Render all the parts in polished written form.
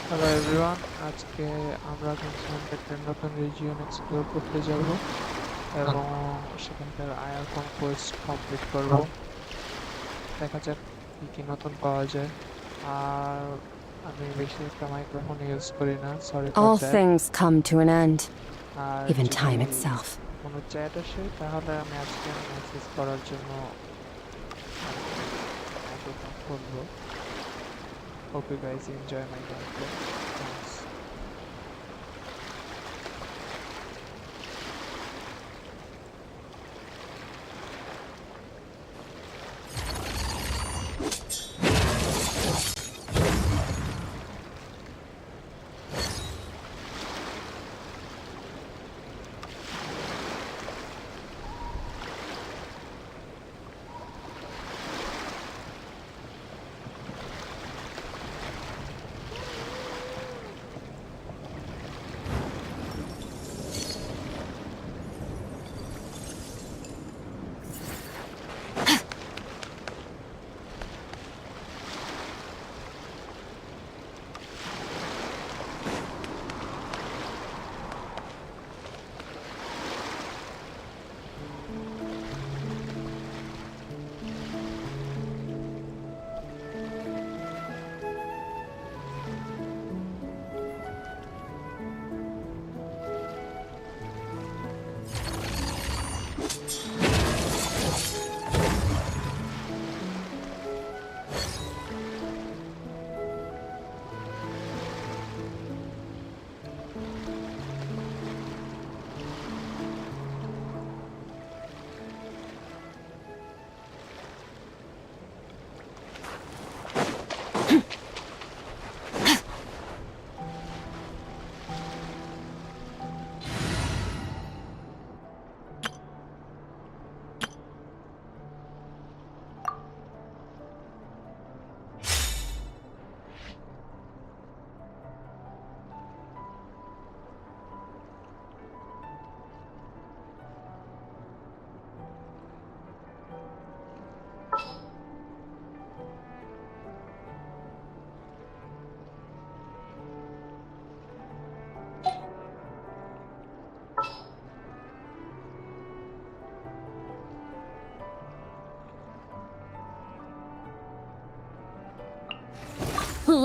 Hello everyone, আজকে আমরা Genshin একটা নতুন রিজিয়ন এক্সপ্লোর করতে যাব এবং সেখানকার আয়ারকন কোয়েস্ট কমপ্লিট করব। দেখা যাক কি কি নতুন পাওয়া যায়। আর আমি বেশি একটা মাইক্রোফোন ইউজ করি না, sorry for All that. things come to an end, আর even যদি time itself. কোনো চ্যাট আসে তাহলে আমি আজকে মেসেজ করার জন্য মাইক্রোফোন খুলবো। Hope you guys enjoy my gameplay. Thanks.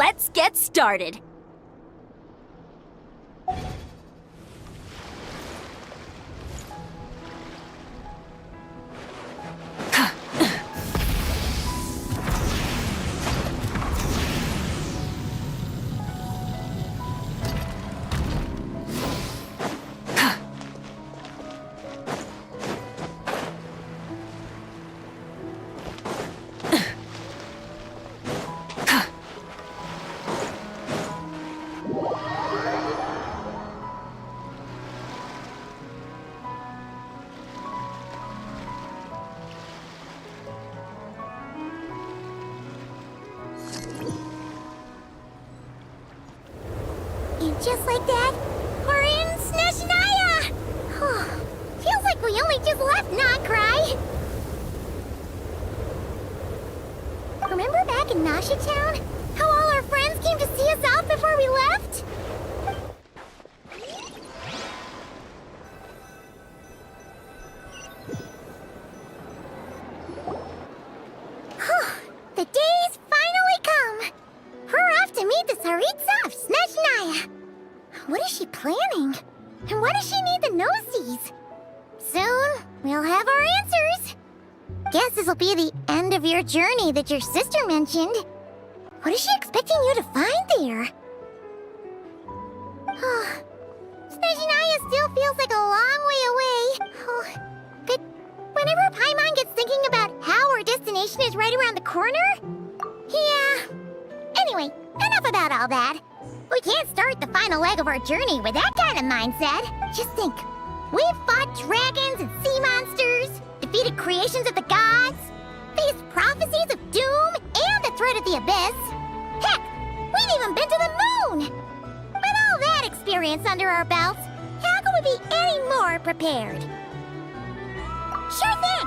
Let's get started! And just like that, we're in Snezhnaya! Feels like we only just left, not Cry? Remember back in Nasha Town? How all our friends came to see us off before we left? The day's finally come! We're off to meet the Tsaritsa of Snezhnaya! What is she planning? And why does she need the gnosies? Soon, we'll have our answers. Guess this'll be the end of your journey that your sister mentioned. What is she expecting you to find there? Snezhnaya still feels like a long way away. But whenever Paimon gets thinking about how our destination is right around the corner... Yeah. Anyway, enough about all that. We can't start the final leg of our journey with that kind of mindset. Just think. We've fought dragons and sea monsters, defeated creations of the gods, faced prophecies of doom and the threat of the abyss. Heck, we've even been to the moon! With all that experience under our belts, how can we be any more prepared? Sure thing!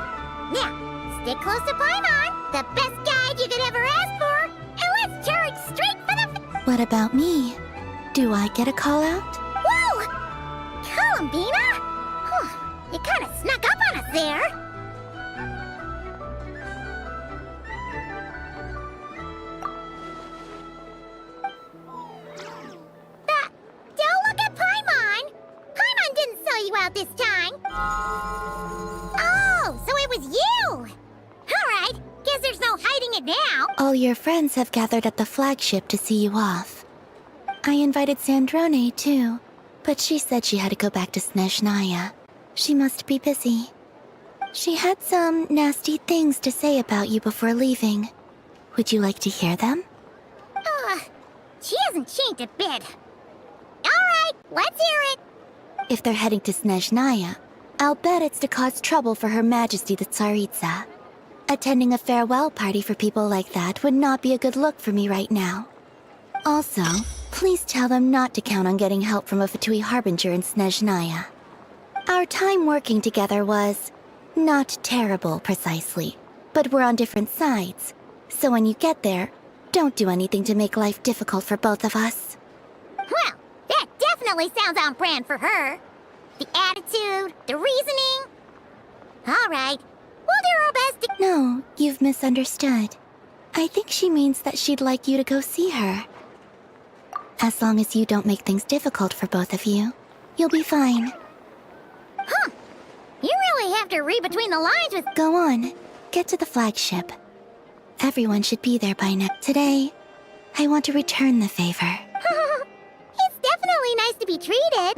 Now, stick close to Paimon, the best guide you could ever ask for, and let's charge straight for the... What about me? Do I get a call out? Whoa! Columbina? Huh, you kind of snuck up on us there. Don't look at Paimon! Paimon didn't sell you out this time. Oh, so it was you! Alright, guess there's no hiding it now. All your friends have gathered at the flagship to see you off. I invited Sandrone too, but she said she had to go back to Snezhnaya. She must be busy. She had some nasty things to say about you before leaving. Would you like to hear them? She hasn't changed a bit. Alright, let's hear it. If they're heading to Snezhnaya, I'll bet it's to cause trouble for Her Majesty the Tsaritsa. Attending a farewell party for people like that would not be a good look for me right now. Also, please tell them not to count on getting help from a Fatui Harbinger in Snezhnaya. Our time working together was not terrible, precisely, but we're on different sides. So when you get there, don't do anything to make life difficult for both of us. Well, that definitely sounds on brand for her. The attitude, the reasoning. Alright, we'll do our best to... No, you've misunderstood. I think she means that she'd like you to go see her. As long as you don't make things difficult for both of you, you'll be fine. Huh. You really have to read between the lines with... Go on, get to the flagship. Everyone should be there by now. Today, I want to return the favor. It's definitely nice to be treated.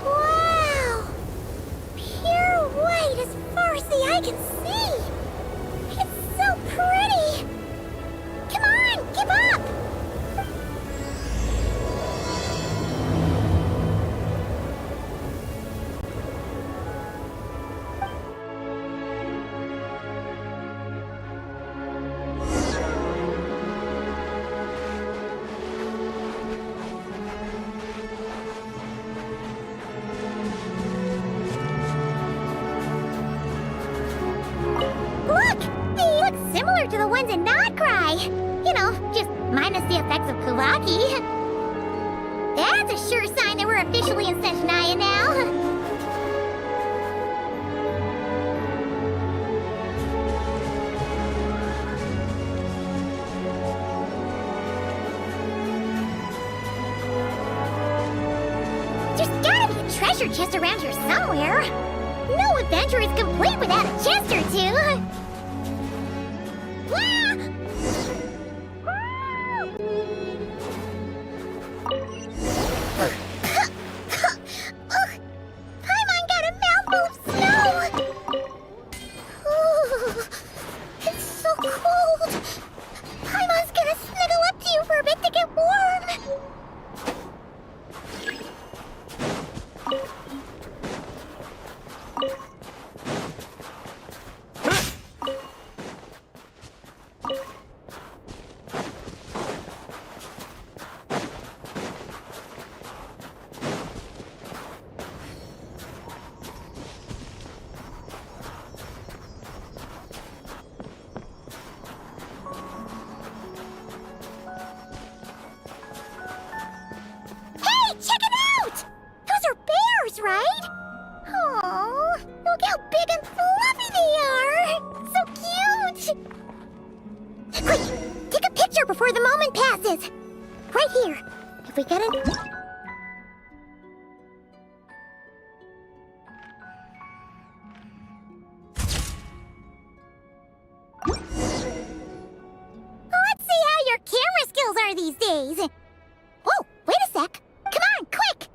Wow! Pure white as far as the eye can see! It's so pretty! Come on, give up! Look! They look similar to the ones in Notcry. You know, just minus the effects of Kulaki. That's a sure sign that we're officially in Snezhnaya now. There's gotta be a treasure chest around here somewhere. No adventure is complete without a chest or two. Wah! Ugh, Paimon got a mouthful of snow. Ooh, it's so cold. Paimon's gonna snuggle up to you for a bit to get warm. Hey, check it out! Those are bears, right? Oh, look how big and fluffy they are! So cute! Quick, take a picture before the moment passes. Right here. If we get it... Let's see how your camera skills are these days. Whoa, wait a sec. Come on, quick!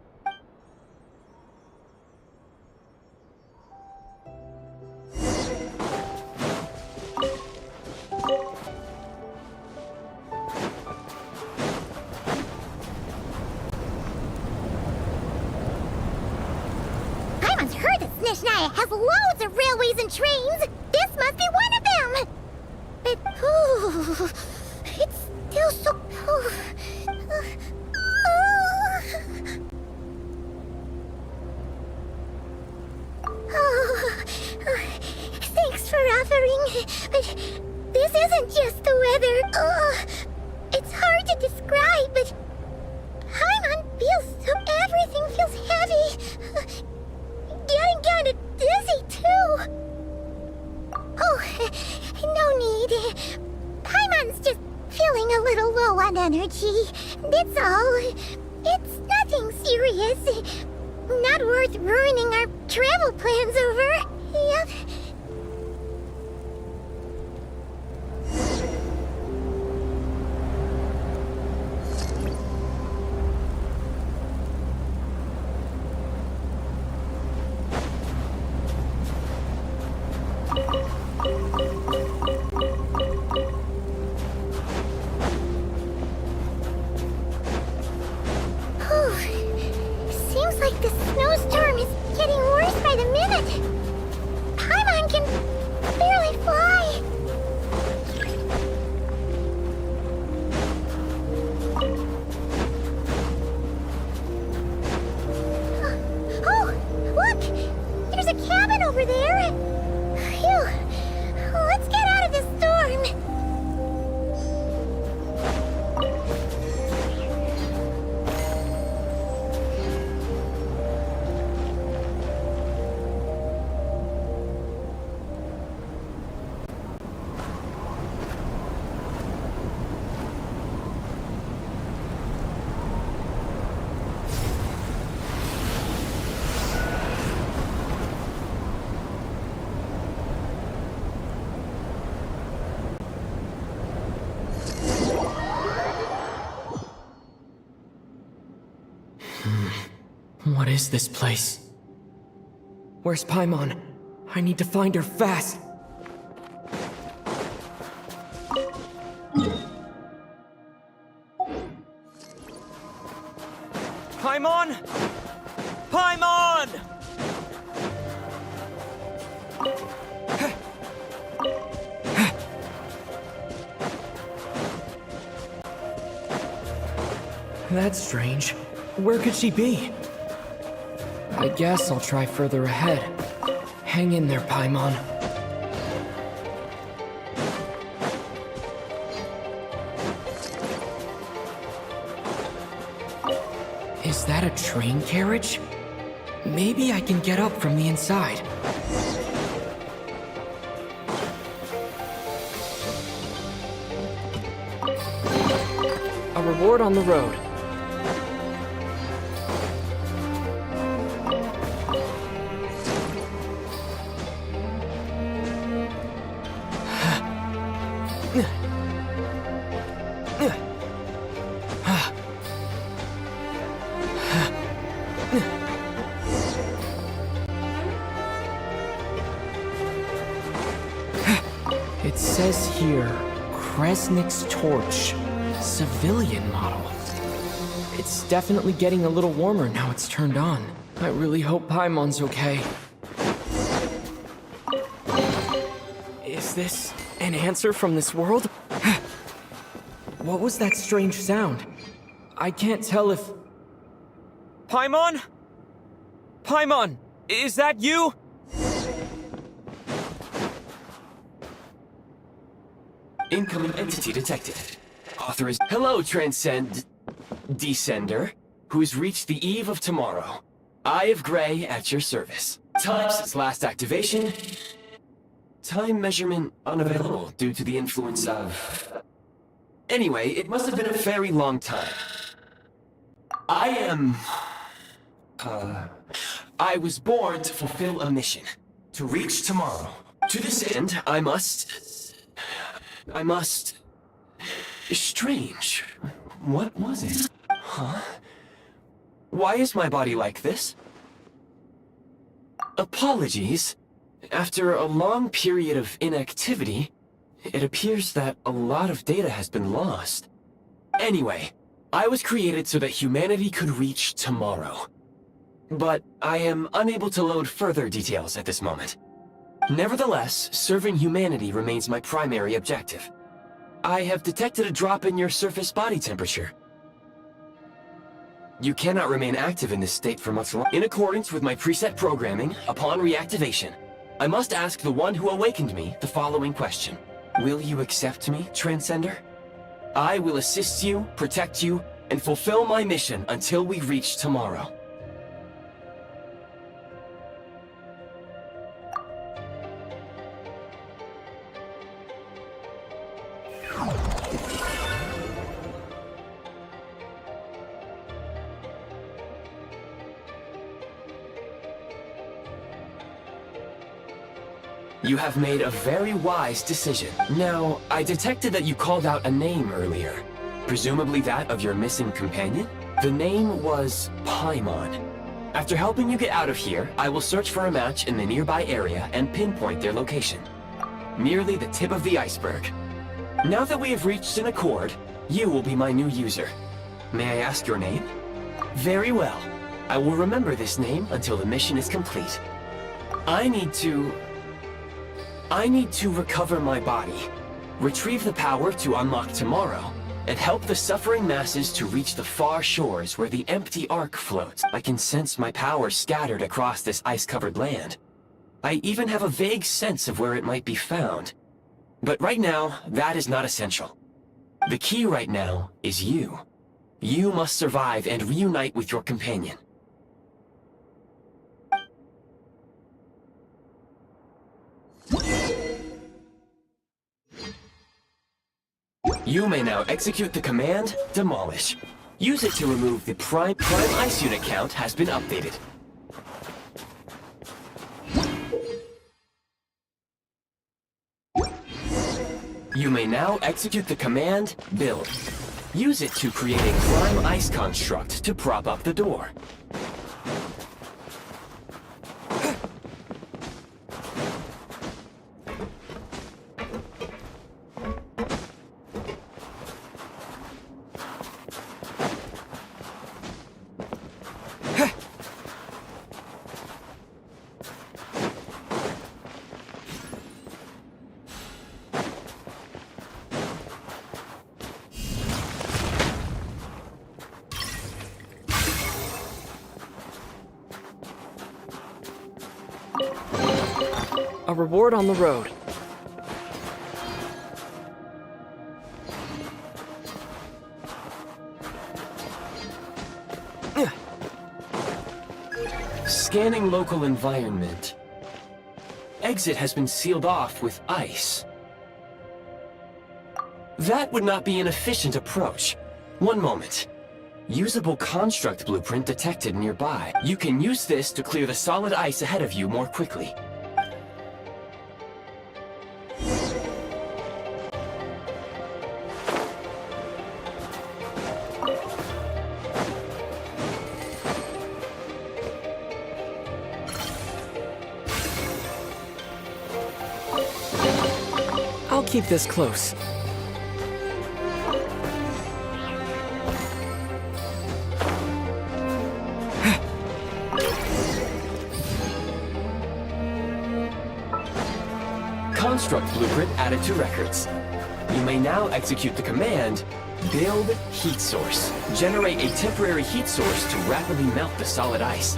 Snezhnaya has loads of railways and trains. This must be one of them. But, it's still so... Thanks for offering, but this isn't just the weather. It's hard to describe, but Paimon feels so everything feels heavy. Getting kind of dizzy too. Oh, no need. Paimon's just feeling a little low on energy. That's all. It's nothing serious. Not worth ruining our travel plans over. Yep. Seems like the snowstorm is getting worse by the minute. Paimon can barely fly. Oh, look! There's a cabin over there. Phew. Let's get out of this storm. What is this place? Where's Paimon? I need to find her fast! Paimon! Paimon! That's strange. Where could she be? I guess I'll try further ahead. Hang in there, Paimon. Is that a train carriage? Maybe I can get up from the inside. A reward on the road. It says here, Kresnik's torch, civilian model. It's definitely getting a little warmer now it's turned on. I really hope Paimon's okay. Is this an answer from this world? What was that strange sound? I can't tell if... Paimon? Paimon, is that you? Incoming entity detected. Author is... Hello, Descender, who has reached the eve of tomorrow. Eye of Grey at your service. Time since last activation. Time measurement unavailable due to the influence of... Anyway, it must have been a very long time. I am... I was born to fulfill a mission. To reach tomorrow. To this end, I must... Strange. What was it? Huh? Why is my body like this? Apologies. After a long period of inactivity, it appears that a lot of data has been lost. Anyway, I was created so that humanity could reach tomorrow. but I am unable to load further details at this moment. Nevertheless, serving humanity remains my primary objective. I have detected a drop in your surface body temperature. You cannot remain active in this state for much longer. In accordance with my preset programming, upon reactivation, I must ask the one who awakened me the following question. Will you accept me, Transcender? I will assist you, protect you, and fulfill my mission until we reach tomorrow. You have made a very wise decision. Now, I detected that you called out a name earlier. Presumably that of your missing companion? The name was Paimon. After helping you get out of here, I will search for a match in the nearby area and pinpoint their location. Merely the tip of the iceberg. Now that we have reached an accord, you will be my new user. May I ask your name? Very well. I will remember this name until the mission is complete. I need to recover my body, retrieve the power to unlock tomorrow, and help the suffering masses to reach the far shores where the empty Ark floats. I can sense my power scattered across this ice-covered land. I even have a vague sense of where it might be found. But right now, that is not essential. The key right now is you. You must survive and reunite with your companion. You may now execute the command, Demolish. Use it to remove the Prime Ice Unit count has been updated. You may now execute the command, Build. Use it to create a Prime Ice construct to prop up the door. A reward on the road. Scanning local environment. Exit has been sealed off with ice. That would not be an efficient approach. One moment. Usable construct blueprint detected nearby. You can use this to clear the solid ice ahead of you more quickly. I'll keep this close. Construct blueprint added to records. You may now execute the command, Build Heat Source. Generate a temporary heat source to rapidly melt the solid ice.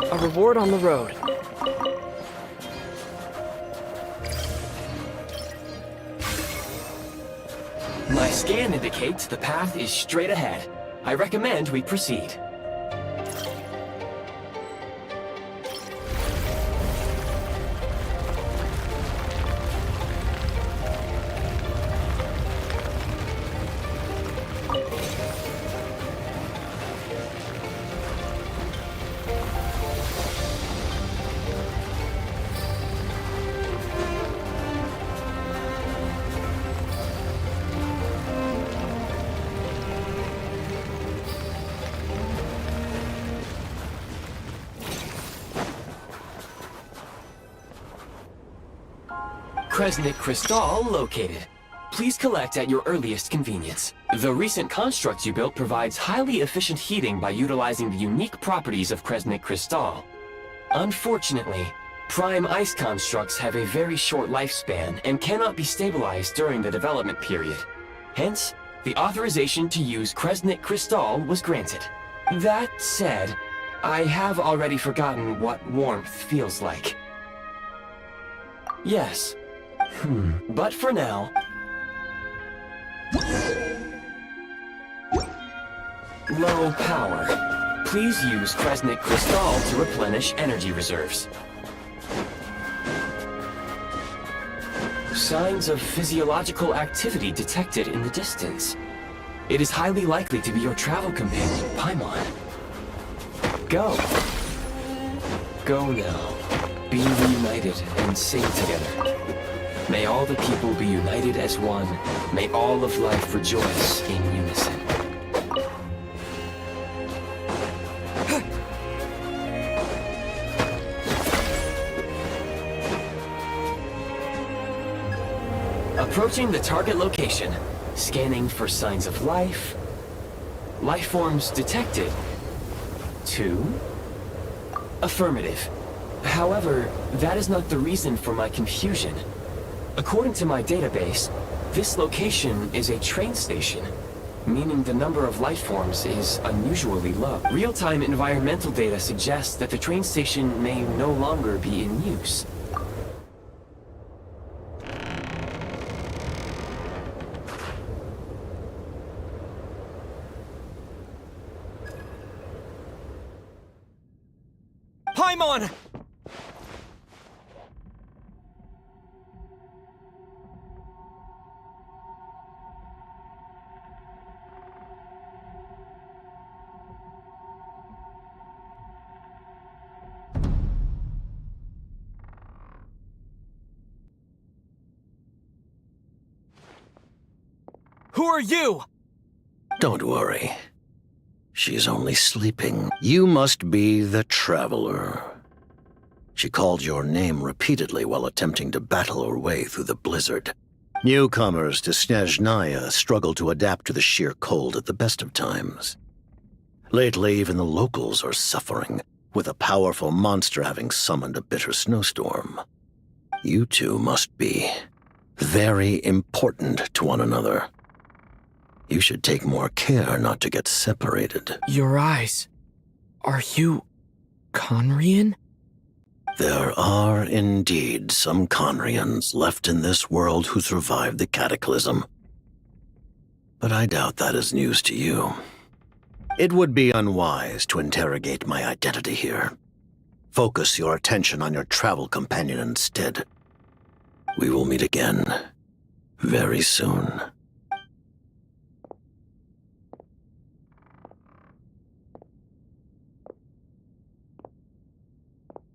A reward on the road. My scan indicates the path is straight ahead. I recommend we proceed. Kresnik Crystal located. Please collect at your earliest convenience. The recent construct you built provides highly efficient heating by utilizing the unique properties of Kresnik Crystal. Unfortunately, prime ice constructs have a very short lifespan and cannot be stabilized during the development period. Hence, the authorization to use Kresnik Crystal was granted. That said, I have already forgotten what warmth feels like. Yes. But for now... Low power. Please use Kresnik Crystal to replenish energy reserves. Signs of physiological activity detected in the distance. It is highly likely to be your travel companion, Paimon. Go. Go now. Be reunited and sing together. May all the people be united as one. May all of life rejoice in unison. Approaching the target location. Scanning for signs of life. Life forms detected. 2. Affirmative. However, that is not the reason for my confusion. According to my database, this location is a train station, meaning the number of life forms is unusually low. Real-time environmental data suggests that the train station may no longer be in use. Paimon! Who are you? Don't worry. She's only sleeping. You must be the Traveler. She called your name repeatedly while attempting to battle her way through the blizzard. Newcomers to Snezhnaya struggle to adapt to the sheer cold at the best of times. Lately, even the locals are suffering, with a powerful monster having summoned a bitter snowstorm. You two must be very important to one another. You should take more care not to get separated. Your eyes. Are you... Conrian? There are indeed some Conrians left in this world who survived the cataclysm. But I doubt that is news to you. It would be unwise to interrogate my identity here. Focus your attention on your travel companion instead. We will meet again very soon.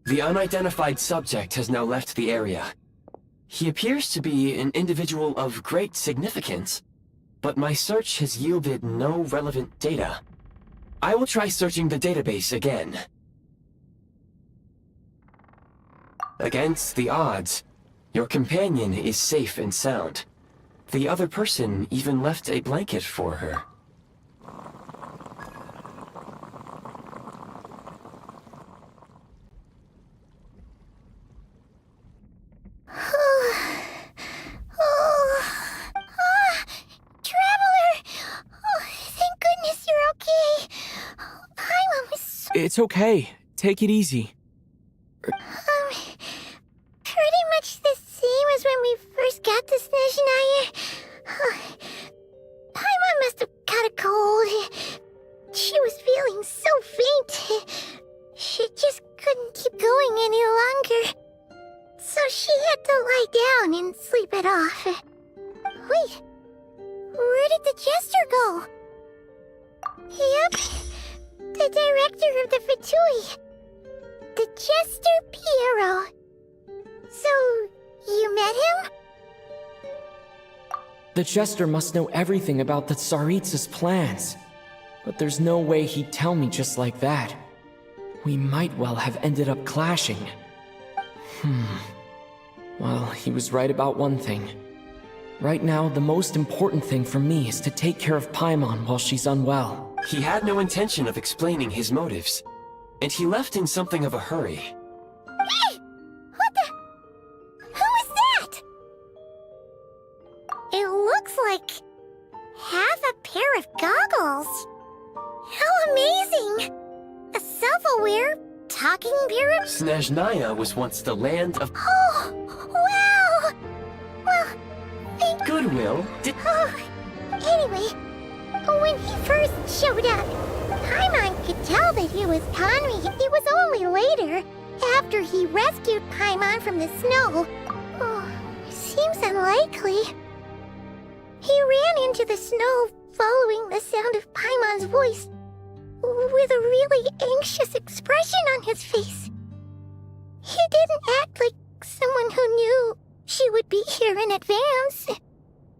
The unidentified subject has now left the area. He appears to be an individual of great significance, but my search has yielded no relevant data. I will try searching the database again. Against the odds, your companion is safe and sound. The other person even left a blanket for her. It's okay. Take it easy. Pretty much the same as when we first got to Snezhnaya. Paimon must have caught a cold. She was feeling so faint. She just couldn't keep going any longer. So she had to lie down and sleep it off. Wait, where did the jester go? Yep. The director of the Fatui. The Jester Piero. So, you met him? The Jester must know everything about the Tsaritsa's plans. But there's no way he'd tell me just like that. We might well have ended up clashing. Well, he was right about one thing. Right now, the most important thing for me is to take care of Paimon while she's unwell. He had no intention of explaining his motives, and he left in something of a hurry. Hey! What the? Who is that? It looks like half a pair of goggles. How amazing! A self-aware, talking pair of... Snezhnaya was once the land of Oh, wow! Well, thank... goodwill. Anyway, when he first showed up, Paimon could tell that he was Conry. It was only later, after he rescued Paimon from the snow. Oh, seems unlikely. He ran into the snow following the sound of Paimon's voice, with a really anxious expression on his face. He didn't act like someone who knew she would be here in advance.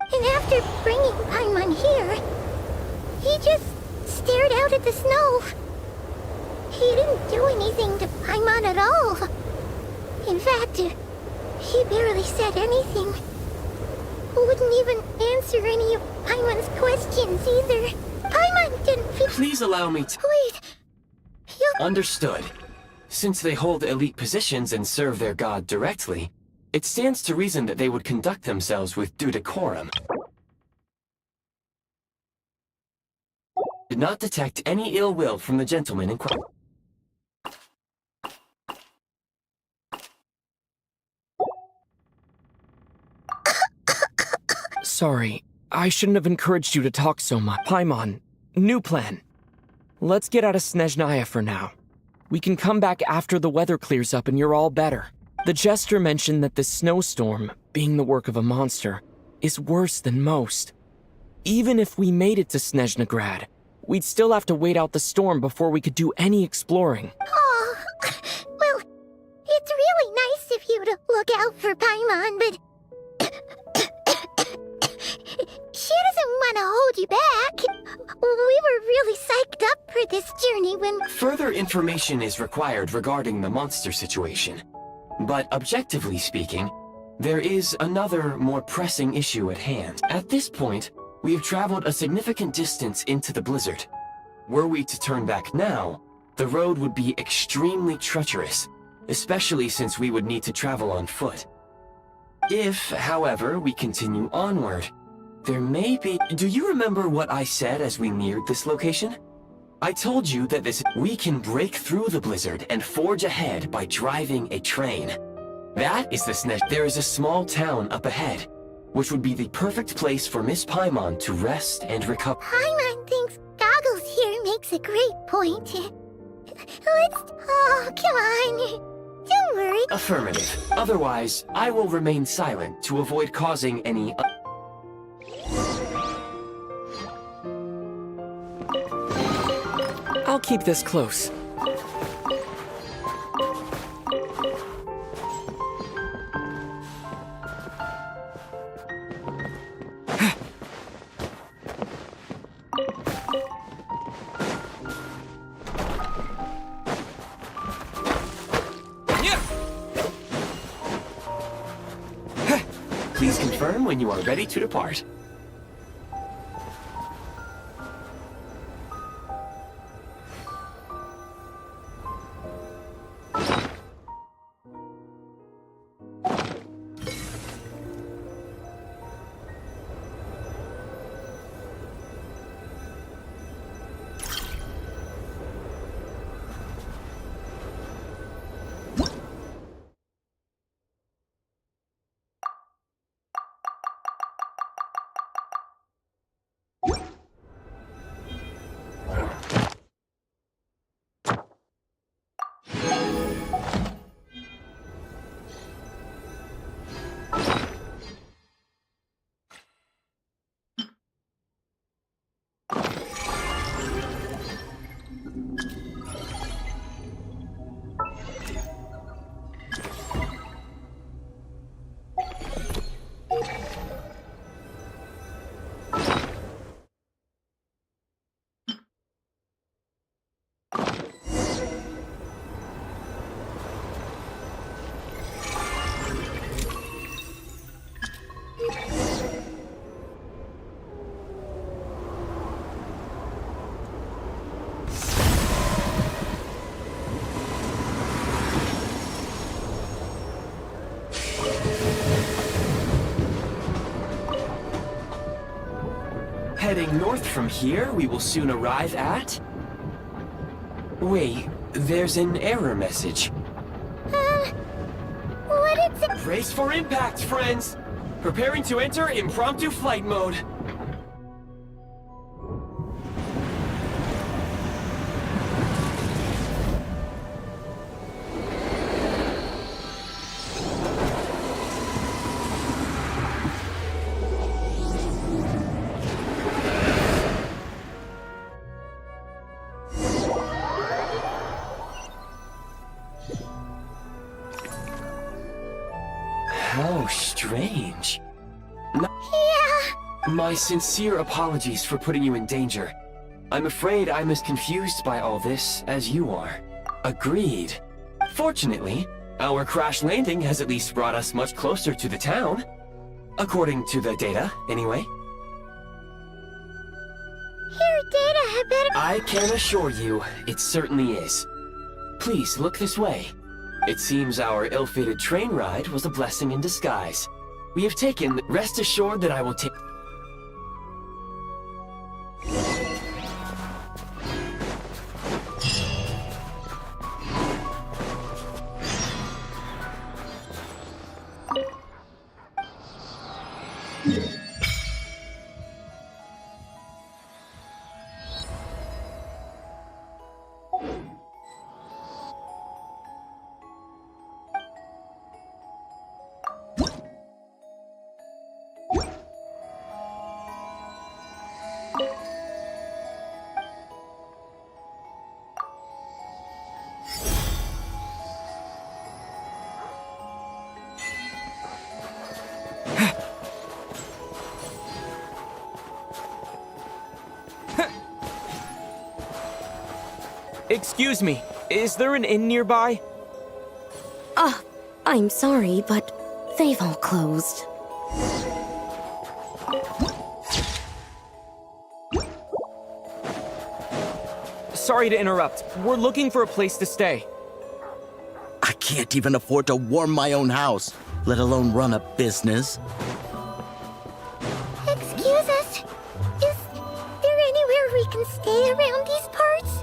And after bringing Paimon here, he just stared out at the snow. He didn't do anything to Paimon at all. In fact, he barely said anything. Wouldn't even answer any of Paimon's questions either. Paimon didn't feel... Please allow me to... Wait, you... Understood. Since they hold elite positions and serve their god directly, it stands to reason that they would conduct themselves with due decorum. Did not detect any ill will from the gentleman in question. Sorry, I shouldn't have encouraged you to talk so much. Paimon, new plan. Let's get out of Snezhnaya for now. We can come back after the weather clears up and you're all better. The Jester mentioned that this snowstorm, being the work of a monster, is worse than most. Even if we made it to Snezhnagrad, we'd still have to wait out the storm before we could do any exploring. Oh, well, it's really nice of you to look out for Paimon, but... she doesn't want to hold you back. We were really psyched up for this journey when... Further information is required regarding the monster situation. But objectively speaking, there is another, more pressing issue at hand. At this point, we have traveled a significant distance into the blizzard. Were we to turn back now, the road would be extremely treacherous, especially since we would need to travel on foot. If, however, we continue onward, there may be... Do you remember what I said as we neared this location? I told you that we can break through the blizzard and forge ahead by driving a train. That is the Snezh. There is a small town up ahead, which would be the perfect place for Miss Paimon to rest and recover. Paimon thinks Goggles here makes a great point. Let's... Oh, come on. Don't worry. Affirmative. Otherwise, I will remain silent to avoid causing any... I'll keep this close. Please confirm when you are ready to depart. Heading north from here, we will soon arrive at... Wait, there's an error message. What is it? Brace for impact, friends! Preparing to enter impromptu flight mode. How strange. Yeah. My sincere apologies for putting you in danger. I'm afraid I'm as confused by all this as you are. Agreed. Fortunately, our crash landing has at least brought us much closer to the town. According to the data, anyway. Your data had better... I can assure you, it certainly is. Please, look this way. It seems our ill-fated train ride was a blessing in disguise. We have taken... Rest assured that I will take... Excuse me, is there an inn nearby? I'm sorry, but they've all closed. Sorry to interrupt. We're looking for a place to stay. I can't even afford to warm my own house, let alone run a business. Excuse us. Is there anywhere we can stay around these parts?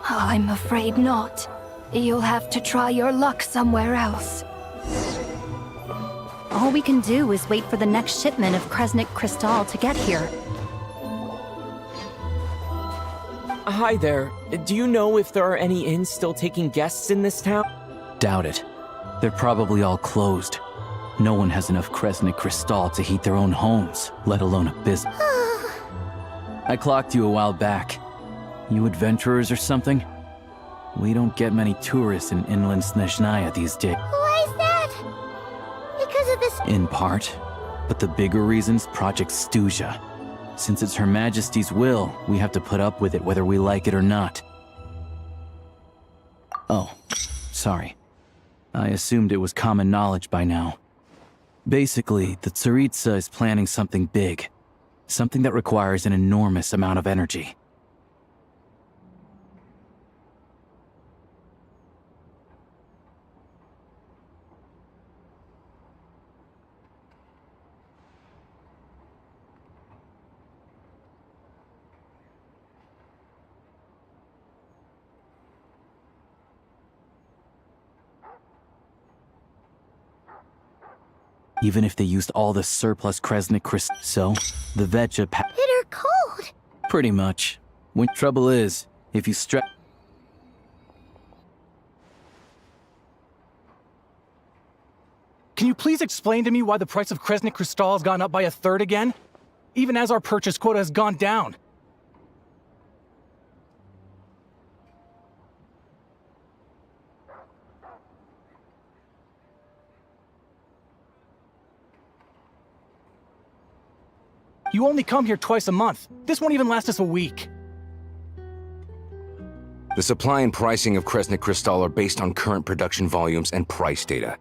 I'm afraid not. You'll have to try your luck somewhere else. All we can do is wait for the next shipment of Kresnik Crystal to get here. Hi there. Do you know if there are any inns still taking guests in this town? Doubt it. They're probably all closed. No one has enough Kresnik Crystal to heat their own homes, let alone a business. I clocked you a while back. You adventurers or something? We don't get many tourists in inland Snezhnaya these days. Why is that? Because of this... In part. But the bigger reason's Project Stuzha. Since it's Her Majesty's will, we have to put up with it whether we like it or not. Oh, sorry. I assumed it was common knowledge by now. Basically, the Tsaritsa is planning something big. Something that requires an enormous amount of energy. Even if they used all the surplus Kresnik crystal, so the Vetja Bitter cold. pretty much. When trouble is, if you Can you please explain to me why the price of Kresnik Crystal has gone up by 1/3 again? Even as our purchase quota has gone down. You only come here twice a month. This won't even last us a week. The supply and pricing of Kresnik Crystal are based on current production volumes and price data.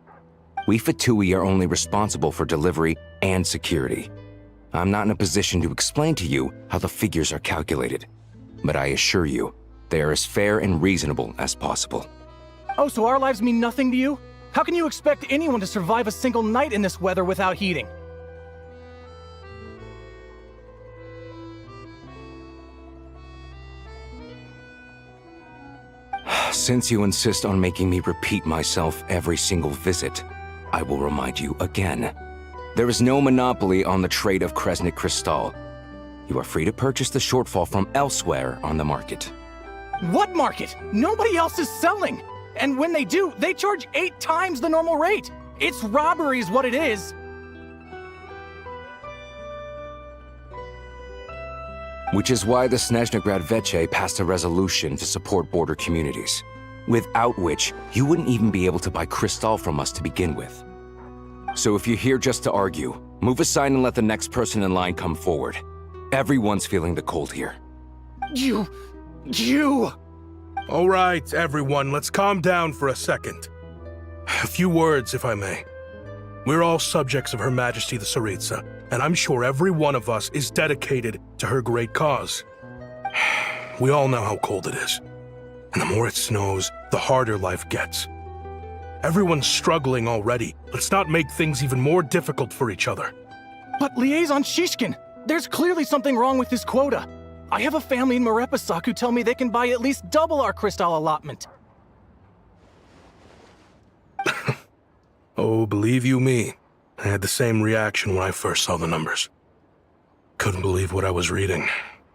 We Fatui are only responsible for delivery and security. I'm not in a position to explain to you how the figures are calculated, but I assure you, they are as fair and reasonable as possible. Oh, so our lives mean nothing to you? How can you expect anyone to survive a single night in this weather without heating? Since you insist on making me repeat myself every single visit, I will remind you again. There is no monopoly on the trade of Kresnik Crystal. You are free to purchase the shortfall from elsewhere on the market. What market? Nobody else is selling! And when they do, they charge 8 times the normal rate! It's robbery is what it is! Which is why the Snezhnaya Veche passed a resolution to support border communities, without which you wouldn't even be able to buy crystal from us to begin with. So if you're here just to argue, move aside and let the next person in line come forward. Everyone's feeling the cold here. You... All right, everyone, let's calm down for a second. A few words, if I may. We're all subjects of Her Majesty the Tsaritsa, and I'm sure every one of us is dedicated to her great cause. We all know how cold it is, and the more it snows, the harder life gets. Everyone's struggling already. Let's not make things even more difficult for each other. But Liaison Shishkin, there's clearly something wrong with this quota. I have a family in Marepasak who tell me they can buy at least double our crystal allotment. Oh, believe you me, I had the same reaction when I first saw the numbers. Couldn't believe what I was reading.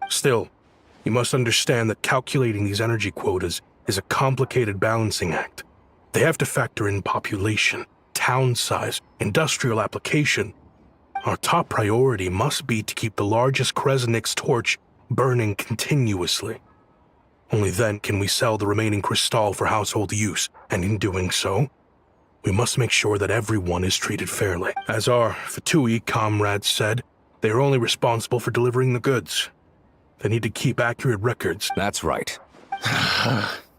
Still, you must understand that calculating these energy quotas is a complicated balancing act. They have to factor in population, town size, industrial application. Our top priority must be to keep the largest Kresnik's torch burning continuously. Only then can we sell the remaining crystal for household use, and in doing so, we must make sure that everyone is treated fairly. As our Fatui comrades said, they are only responsible for delivering the goods. They need to keep accurate records. That's right.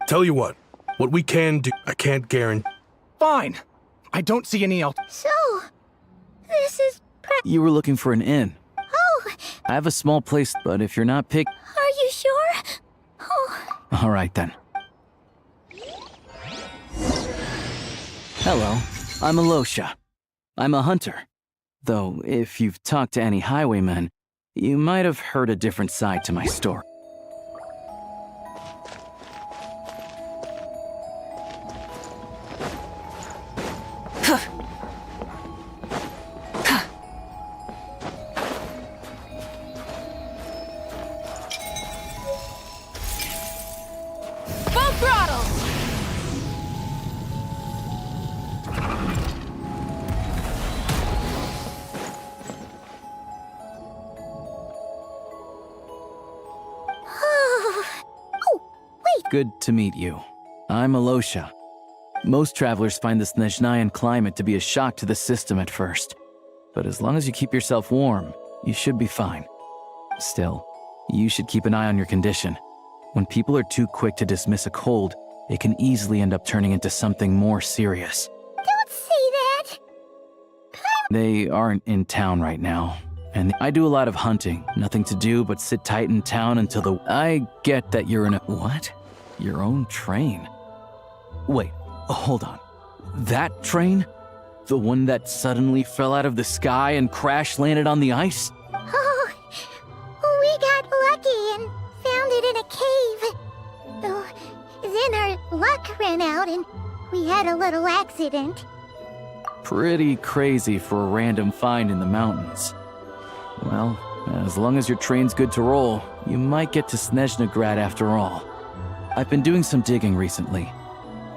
Tell you what we can do, I can't guarantee. Fine. I don't see any else. So, this is You were looking for an inn. Oh, I have a small place, but if you're not pick... are you sure? Oh, All right then. Hello, I'm Alyosha. I'm a hunter. Though, if you've talked to any highwaymen, you might have heard a different side to my story. Full throttle! Good to meet you. I'm Alyosha. Most travelers find the Snezhnayan climate to be a shock to the system at first. But as long as you keep yourself warm, you should be fine. Still, you should keep an eye on your condition. When people are too quick to dismiss a cold, it can easily end up turning into something more serious. don't say that. But I'm They aren't in town right now. And I do a lot of hunting. Nothing to do but sit tight in town until the... I get that you're in a... What? Your own train? Wait, hold on. That train? The one that suddenly fell out of the sky and crash landed on the ice? Oh, we got lucky and found it in a cave. Oh, then our luck ran out and we had a little accident. Pretty crazy for a random find in the mountains. Well, as long as your train's good to roll, you might get to Snezhnaya after all. I've been doing some digging recently.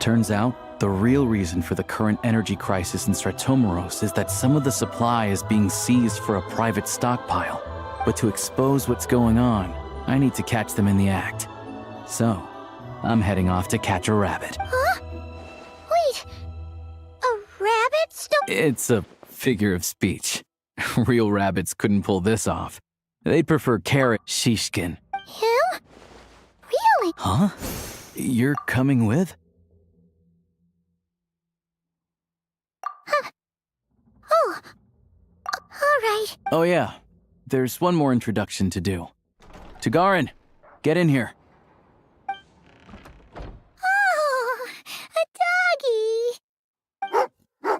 Turns out, the real reason for the current energy crisis in Stratomeros is that some of the supply is being seized for a private stockpile. But to expose what's going on, I need to catch them in the act. So, I'm heading off to catch a rabbit. Huh? Wait, a rabbit still? It's a figure of speech. Real rabbits couldn't pull this off. They'd prefer carrot Shishkin. Him? Really? Huh? You're coming with? Oh, all right. Oh yeah, there's one more introduction to do. Tagarin, get in here. Oh, a doggy. Oh,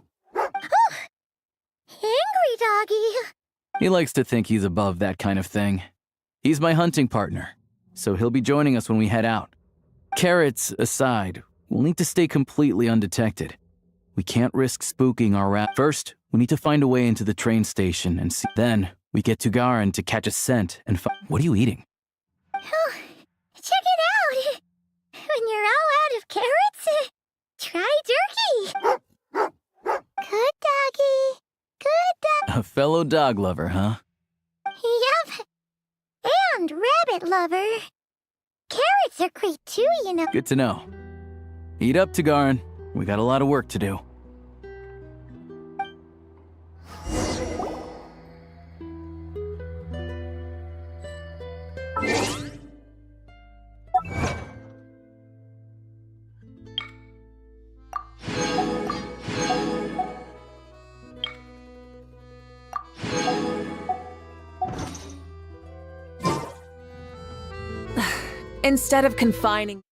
angry doggy. He likes to think he's above that kind of thing. He's my hunting partner, so he'll be joining us when we head out. Carrots aside, we'll need to stay completely undetected. We can't risk spooking our rat. First, we need to find a way into the train station and see. Then, we get to Garin to catch a scent and What are you eating? Oh, check it out. When you're all out of carrots, try turkey. Good doggy. Good dog. A fellow dog lover, huh? Yup. And rabbit lover. Carrots are great too, you know. Good to know. Eat up, Tagarin. We got a lot of work to do. Instead of confining